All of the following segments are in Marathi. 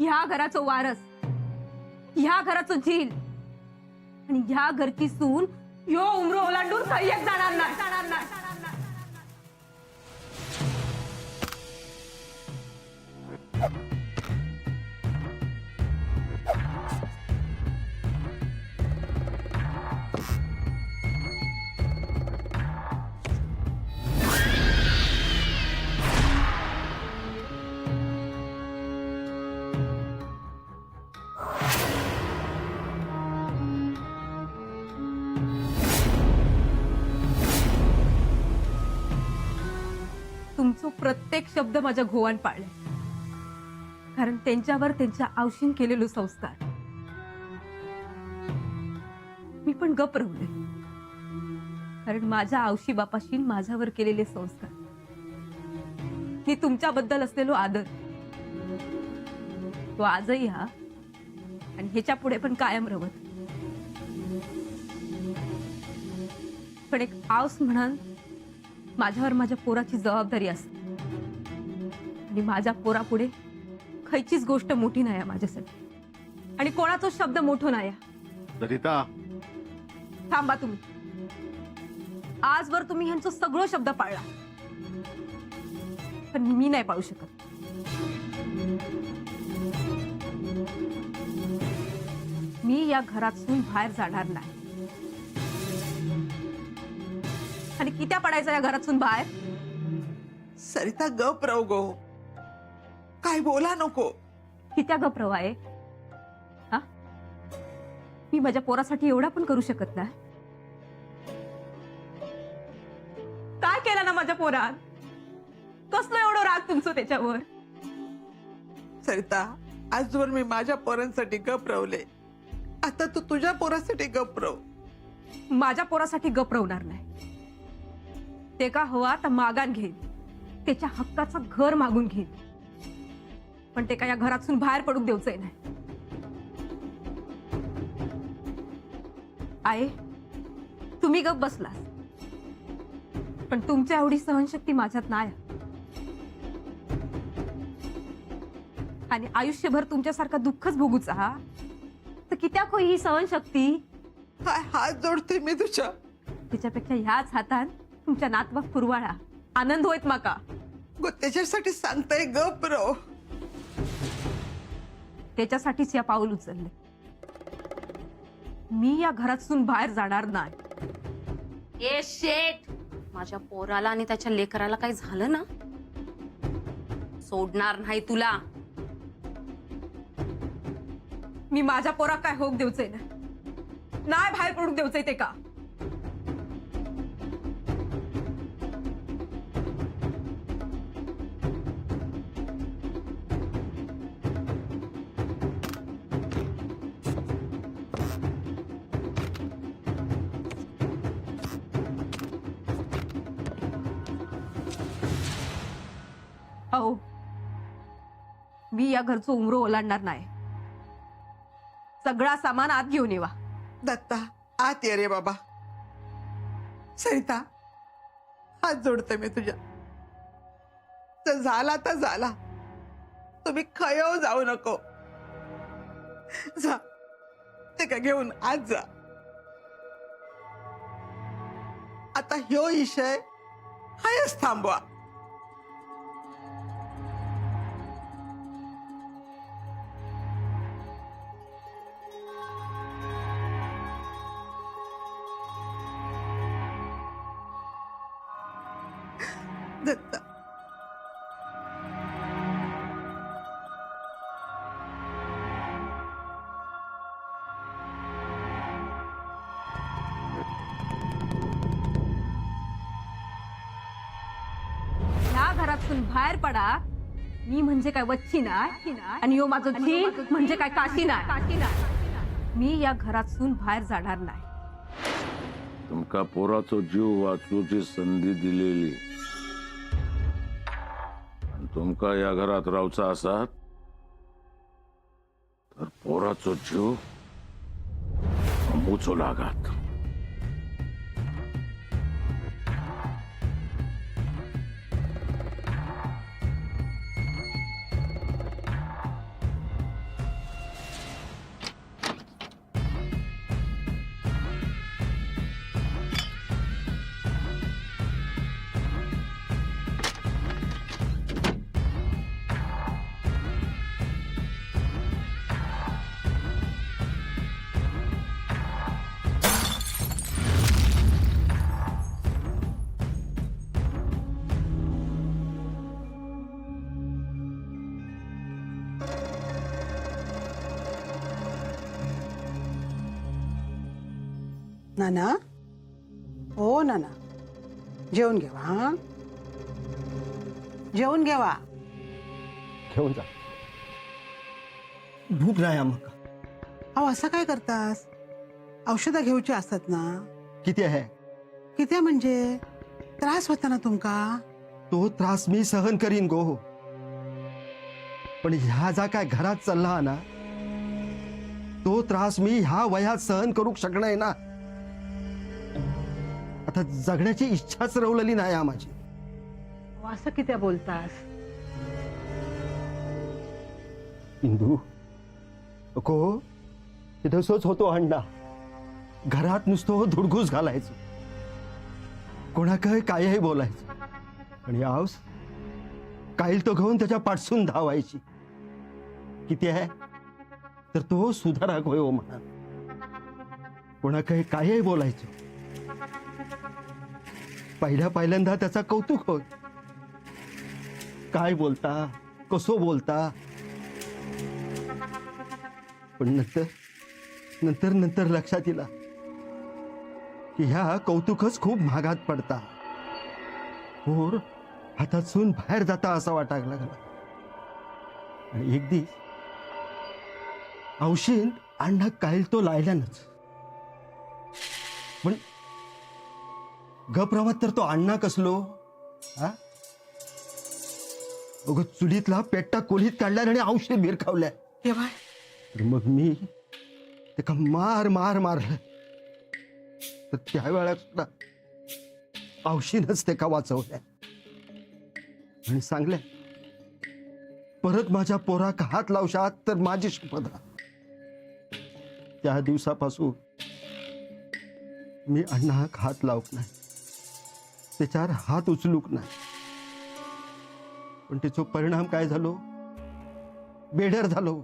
ह्या घराचं वारस, ह्या घराचं झील आणि ह्या घरची सून यो उमरो ओलांडून काही एक जाणार नाही. तुमचं प्रत्येक शब्द माझ्या घोवान पाळले, कारण त्यांच्यावर त्यांच्या आवशीन केलेलो संस्कार मी पण गप रवले, कारण माझ्या आवशी बापाशीन माझ्यावर केलेले संस्कार, मी तुमच्याबद्दल असलेलो आदर तो आजही हा आणि ह्याच्या पुढे पण कायम रवत. पण एक आऊस म्हणून माझ्यावर माझ्या पोराची जबाबदारी असते आणि माझ्या पोरापुढे खयचीच गोष्ट मोठी नाही माझ्यासाठी आणि कोणाचा शब्द मोठो नाही. सरिता, थांबा तुम्ही. आजवर तुम्ही ह्यांचं सगळं शब्द पाळला, पण मी नाही पाळू शकत. मी या घरातून बाहेर जाणार नाही. आणि कित्या पडायचा या घरातून बाहेर? सरिता गप रव गो, काय बोला नको. कित्या गप्रवा आहे हा? मी माझ्या पोरासाठी एवढा पण करू शकत नाही. काय केलं ना माझ्या पोरात? कसलं एवढं राग तुमचं त्याच्यावर? सरिता, आजवर मी माझ्या पोरांसाठी गप रवले, आता तू तुझ्या पोरासाठी गप रव. माझ्या पोरासाठी गप्रवणार नाही. ते का हवा तर मागान घेईन, त्याच्या हक्काचं घर मागून घेईन, पण ते का या घरातून बाहेर पडून देऊचंय नाही. आहे तुम्ही गप बसलास, पण तुमच्या एवढी सहनशक्ती माझ्यात नाही. आणि आयुष्यभर तुमच्यासारखा दुःखच भोगूचा हा तर कित्या खोई ही सहनशक्ती? काय हात जोडते मी तुझ्या. त्याच्यापेक्षा ह्याच हातान तुमच्या नातवाक पुरवाळा आनंद होईत माका. गो त्याच्यासाठी सांगताय गप रव. त्याच्यासाठीच या पाऊल उचलले. मी या घरातून बाहेर जाणार नाही. ए शेट, माझ्या पोराला आणि त्याच्या लेकराला काही झालं ना, सोडणार नाही तुला. मी माझ्या पोरा काय होक देऊचंय ना, नाही बाहेर पडून देऊचंय ते का? अहो, मी या घरचं उमरो ओलांडणार नाही. सगळा सामान आत घेऊन येवा. दत्ता, आत ये रे बाबा. सरिता, हात जोडते मी तुझ्या. तर झाला तर झाला, तुम्ही खयो जाऊ नको. जा, ते का घेऊन आज जा. आता ह्यो विषय हायच थांबवा. दत्ता, ह्या घरातून बाहेर पडा. मी म्हणजे काय वच्ची नाही आणि यो माझं झील म्हणजे काय काशी नाही. मी या घरातून बाहेर जाणार नाही. तुमका पोराचो जीव वाचूची संधी दिलेली, आणि तुमका या घरात रावचा असात तर पोराचो जीव मुचो लागात. नाना हो नाना जेवून घेवा हा जेवून घेवा. घेऊन जा. भूक नाही आम्हाला. अहो असं काय करतास? औषधं घेऊची असतात ना. किती आहे? किती म्हणजे त्रास होता ना तुमका. तो त्रास मी सहन करीन गो, पण ह्या जा काय घरात चालला ना, तो त्रास मी ह्या वयात सहन करू शकणार ना. आता जगण्याची इच्छाच रवलेली नाही माझी. अहो, असं किती बोलतास? इंदू को तसंच होतो अण्णा. घरात नुसतं धुडघूस घालायचं, कोणाकडे कायही बोलायचं, आणि आऊस काईल तो घेऊन त्याच्या पाठसून धावायची. किती आहे तर तो सुधारक होय हो म्हणा. कोणाकडे कायही बोलायचं, पहिल्यांदा त्याचा कौतुक होय. काय बोलता, कसं बोलता, पण नंतर लक्षात येईल की ह्या कौतुकच खूप महागात पडता. पोर हातातून बाहेर जाता असं वाटायला लागला. आणि एक दिवस औषध अण्णा कायल तो लायल्यानच, पण गप्रमात तर तो अण्णा कसलो हा. अगं चुलीतला पेट्टा कोलीत काढल्या आणि औषध भिरकावल्या. हे बाय तर मग मी ते मारलं, तर त्यावेळेला सुद्धा औषधच ते का वाचवल्या आणि सांगल्या, परत माझ्या पोराक हात लावशात तर माझी शपथ. त्या दिवसापासून मी अण्णाक हात लावक नाही, त्याच्यावर हात उचलूक नाही. पण त्याचा परिणाम काय झालो? बेडर झालो,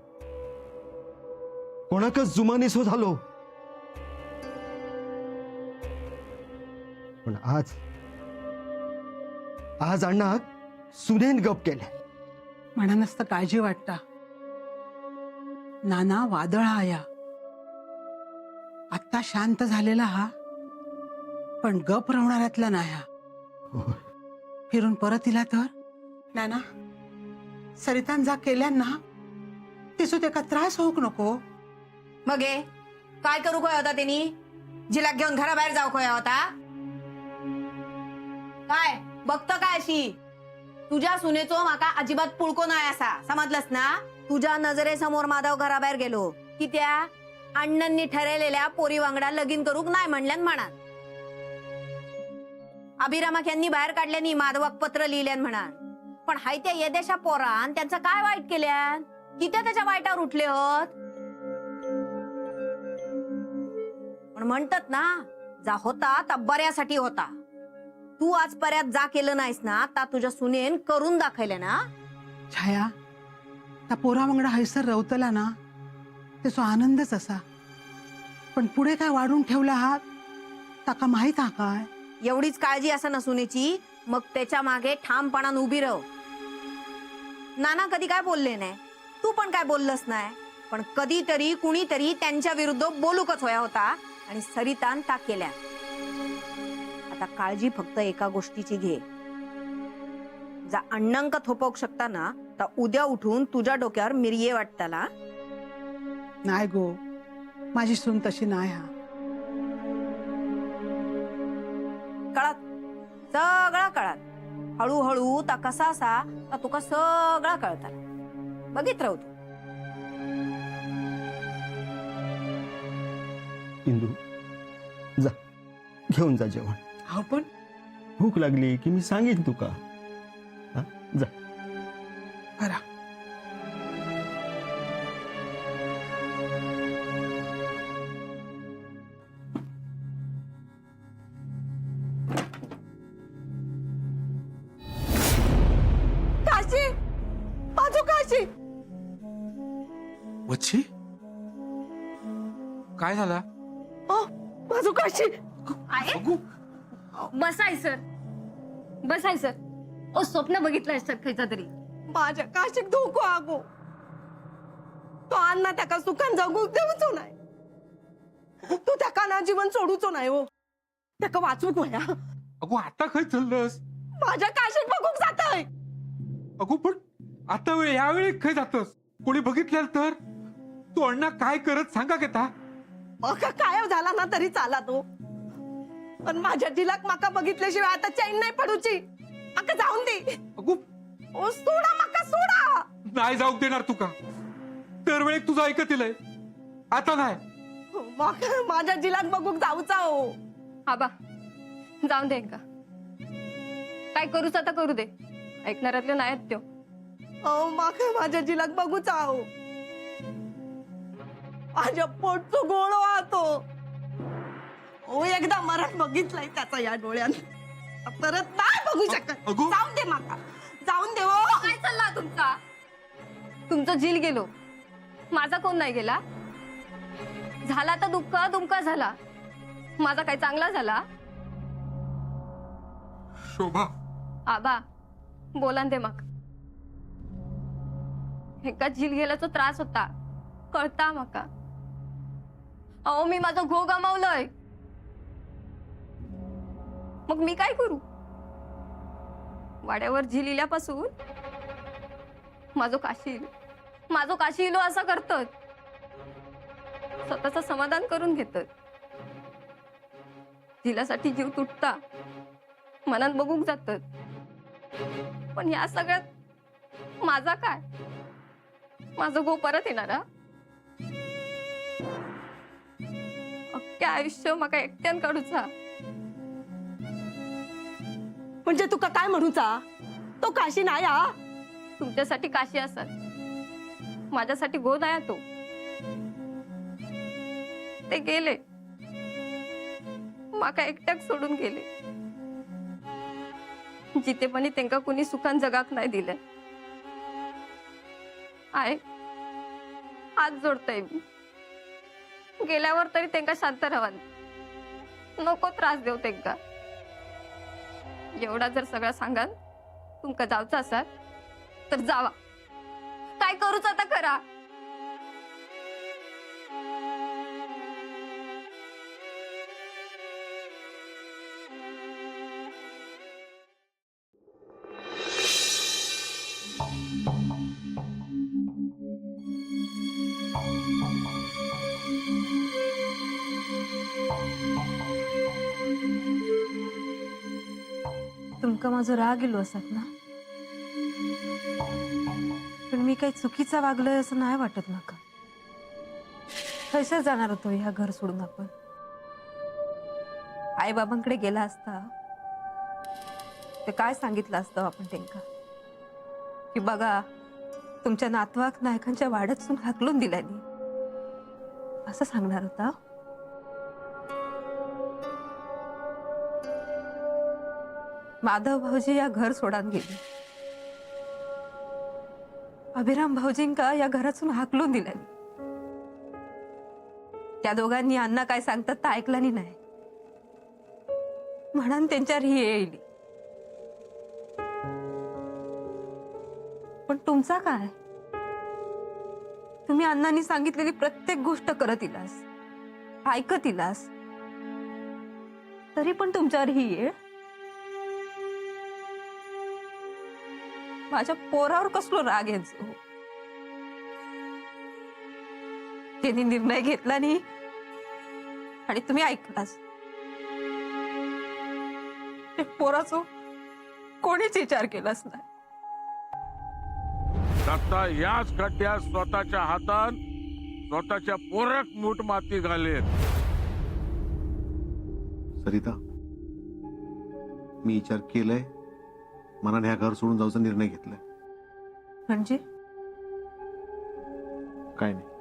कोणाकच जुमानीसो झालो. पण आज अण्णा सुनेन गप केल्या. म्हणा नसतं काळजी वाटता. नाना वादळा आया आत्ता शांत झालेला हा, पण गप रवणाऱ्यातला नाही हा. होय. फिरून परत इला तर नाना सरितान जा केल्यान ना तिसू त्याका त्रास होऊक नको. मग हे काय करू काय होता त्यांनी? जिला घेऊन घराबाहेर जाऊ काय होता? काय बघतो काय अशी? तुझ्या सुनेचो माका अजिबात पुळको नाही असा, समजलंस ना? तुझ्या नजरेसमोर माधव घराबाहेर गेलो की त्या अण्णांनी ठरवलेल्या पोरी वांगडा लगीन करूक नाही म्हणल्यान म्हणा. अभिरामक यांनी बाहेर काढल्यानी माधवाक पत्र लिहिल्यान म्हणा. पण हाय त्या येदेशा पोरान त्यांचं काय वाईट केल्यान? किती त्याच्या वाईटावर उठले होत? पण म्हणतात ना, जा होता ता बऱ्यासाठी होता. तू आजपर्यंत जा केलं नाहीस ना, ता तुझ्या सुनेन करून दाखवलं ना. छाया त्या पोरा वांगडा हैसर रवतला ना त्याचा आनंदच असा. पण पुढे काय वाढून ठेवला हा ताका माहित हा काय? एवढीच काळजी असं ना सुनेची, मग त्याच्या मागे ठामपणान उभी राह. नाना कधी काय बोलले नाही, तू पण काय बोललंस नाही, पण कधीतरी कुणीतरी त्यांच्या विरुद्ध बोलूकच होया होता आणि सरितान ता केल्या. आता काळजी फक्त एका गोष्टीची घे. जा अण्णांक थोपवू शकता ना, तर उद्या उठून तुझ्या डोक्यावर मिरये वाटताला. नाही गो, माझी सून तशी नाही हा. कळत सगळा कळत. हळूहळू ता कसा असा ता तुका सगळा कळताला. बघित राहू तू. इंदू जा, घेऊन जा जेवण. अहो पण भूक लागली की मी सांगेन तुका. हा, जा. करा. काशी बाजू काशी वच्छी काय झाला? बाजू काशी बघू. बसाय सर, बसाय सर. ओ स्वप्न बघितलंय सर खायचा तरी? माझ्या काशीक धोको आगो. तो अण्णा त्याका सुखान जगू देऊचो नाही. तू त्याका ना जीवन सोडूचो नाही हो, त्याका वाचूक वया. अगो आता खय चाललंस? माझ्या काशीत बघूक जातय. अगो पण आता वेळ या वेळी खय जातस? कोणी बघितलं तर तू अण्णा काय करत सांगा घेता. मका काय झाला ना तरी चाला तो, पण माझ्या जिलाक माका बघितल्याशिवाय आता चैन नाही पडूची. माका जाऊन दे. अगो ओ सोडा, माका सोडा. नाही जाऊ देणार तुका. दरवेळी तुझं ऐकत येलंय, आता नाही. माका माझ्या जिलाक बघूक जाऊचा हो. आबा जाऊन दे का, काय करूच आता करू दे, ऐकणाऱ्यातले नाहीत त्यो. माका माझ्या जिलाक बघूचा हो. माझ्या पोटचं गोळो आतो. ओ एकदा मरण बघितलाय त्याचा या डोळ्यात, परत नाही बघू शकत. अगो. जाऊन दे माका, जाऊन दे हो. काय चालला तुमचा? तुमचं जील गेलो, माझा कोण नाही गेला. झाला तर दुःख तुमका झाला, माझा काय चांगला झाला. शोभा आबा बोलान दे मग. एका जील गेल्याचा त्रास होता, कळता माका. अहो मी माझं घो गमावलंय, मग मी काय करू. वाड्यावर झील इल्यापासून माझं काशी इलो असं करतात. स्वतःच समाधान करून घेतात. झिलासाठी जीव तुटता, मनात बघूक जातात. पण या सगळ्यात माझा काय, माझं गो परत येणार. अख्ख्या आयुष्य मका एकट्यान काढूचा. म्हणजे तुका काय म्हणूचा, तो काशी नाही हा. तुमच्यासाठी काशी असल, माझ्यासाठी गो नाही तो. ते गेले, माका एकट्याक सोडून गेले. जितेपणी त्यांका कुणी सुखान जगाक नाही दिले. आहे हात जोडतय मी, गेल्यावर तरी त्यांका शांत राहावा, नको त्रास देऊ त्यांका. एवढा जर सगळा सांगाल तुमका जावचं असाल तर जावा, काय करूच आता करा. तुमका माझं राग गेलो असत ना, पण मी काही चुकीचा वागलोय असं नाही वाटत नका. कशा जाणार होतो ह्या घर सोडून आपण. आई बाबांकडे गेला असता ते काय सांगितलं असतं आपण त्यांना, की बघा तुमच्या नातवाक नायकांच्या वाड्यातून हाकलून दिल्यानी, असं सांगणार होता. माधव भाऊजी या घर सोडान गेले, अभिराम भाऊजींका या घरातून हाकलून दिल्यानी. त्या दोघांनी अण्णा काय सांगतात ते ऐकलं नाही, म्हणून त्यांच्यावर ही येईल. पण तुमचा काय, तुम्ही अण्णांनी सांगितलेली प्रत्येक गोष्ट करत इलास, ऐकत इलास, तरी पण तुमच्यावर ही येळ. माझ्या पोरावर कसलो राग यांचो. त्यांनी निर्णय घेतला नाही आणि तुम्ही ऐकलास. ते पोराचो कोणीच विचार केलाच नाही. आता याच खड्ड्यात स्वतःच्या हातात स्वतःच्या पोराक मूठ माती घालेत. सरिता, मी विचार केलाय, मनाने ह्या घर सोडून जायचा निर्णय घेतलाय. म्हणजे काय नाही.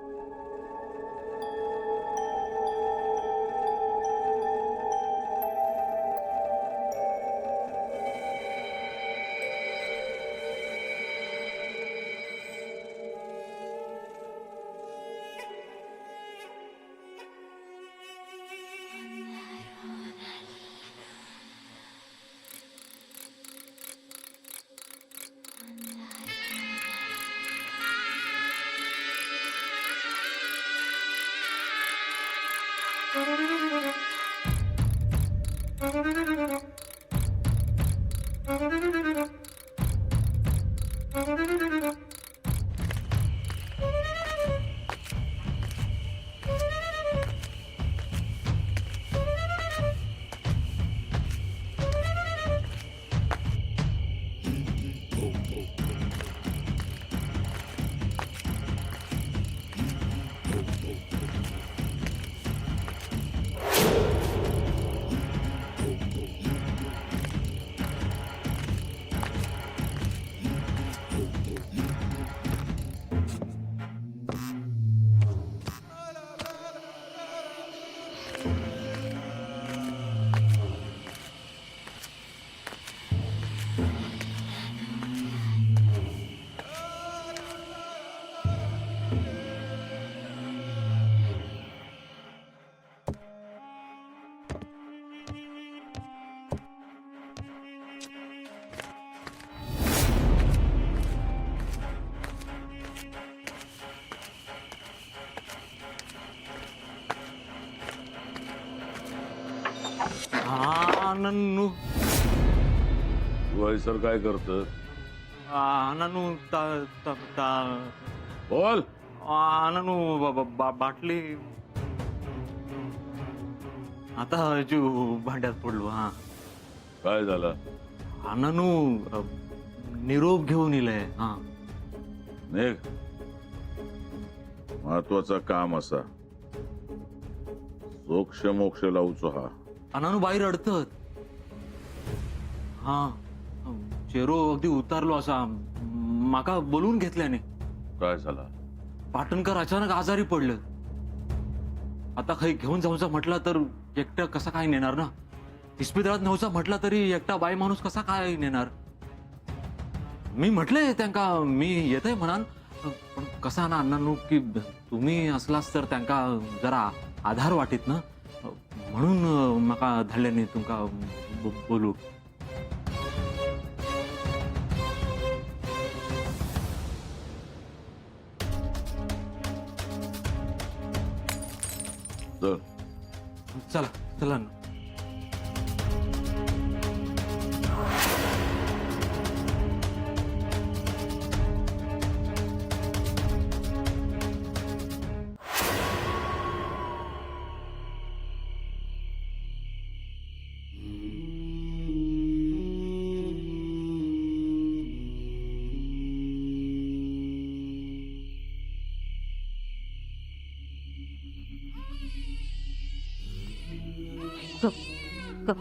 नानू वयसर काय करत नानू बोल. नानू बाटली आता जो भांड्यात पडलो. हा काय झालं? नानू निरोप घेऊन येलाय. हा निघ. महत्वाचं काम असा सोक्ष मोक्ष लावचो हा. नानू बाहेर अडतत. हा चेहरो अगदी उतारलो असा माका बोलवून घेतल्याने. काय झाला? पाटणकर अचानक आजारी पडलं. आता काही घेऊन जाऊचा म्हटला तर एकटा कसा काय नेणार ना. इस्पितळात नव्हता म्हटला तरी एकटा बाई माणूस कसा काय नेणार. मी म्हटले त्यांका मी येतय म्हणान, पण कसा ना अण्णांनो की तुम्ही असलास तर त्यांका जरा आधार वाटीत ना, म्हणून माका धाडल्याने तुमका बोलू. चल. चला चला ना. गप गप.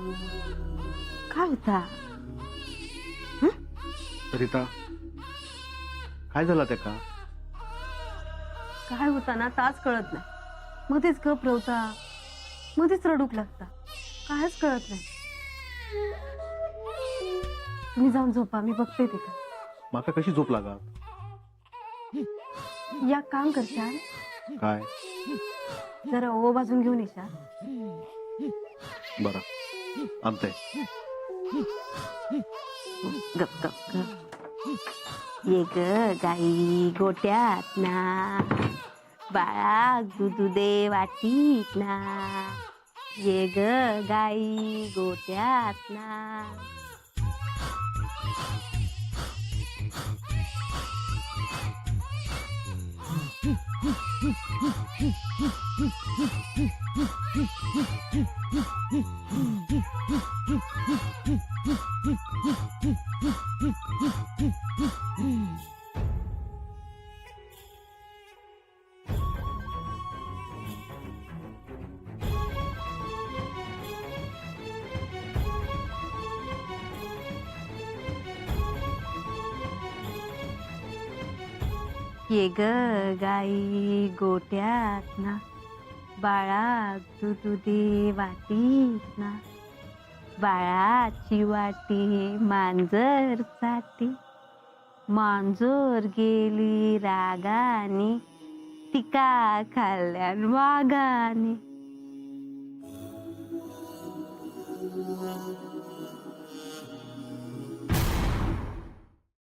काय होता? सरिता काय झालं त्या का? काय होता ना ताच कळत नाही. मध्येच गप रवता, मध्येच रडूक लागता. कायच कळत नाही. तुम्ही जाऊन झोपा, मी बघते तिथं. माका कशी झोप लागा? या काम करशाल, काय? जरा ओ बाजून घेऊन येशाल. बरं आणते. गप गप गप. ये ग गाई गोट्यात ना, बाळा दुधू दे वाटीत ना. ये ग गाई गोट्यात ना. ये ग गाई गोट्यात ना, बाळा दूध दे वाटीत ना. बाळाची वाटी मांजर साठी, मांजर गेली रागाने, तिका खाल्ल्यान वाघाने.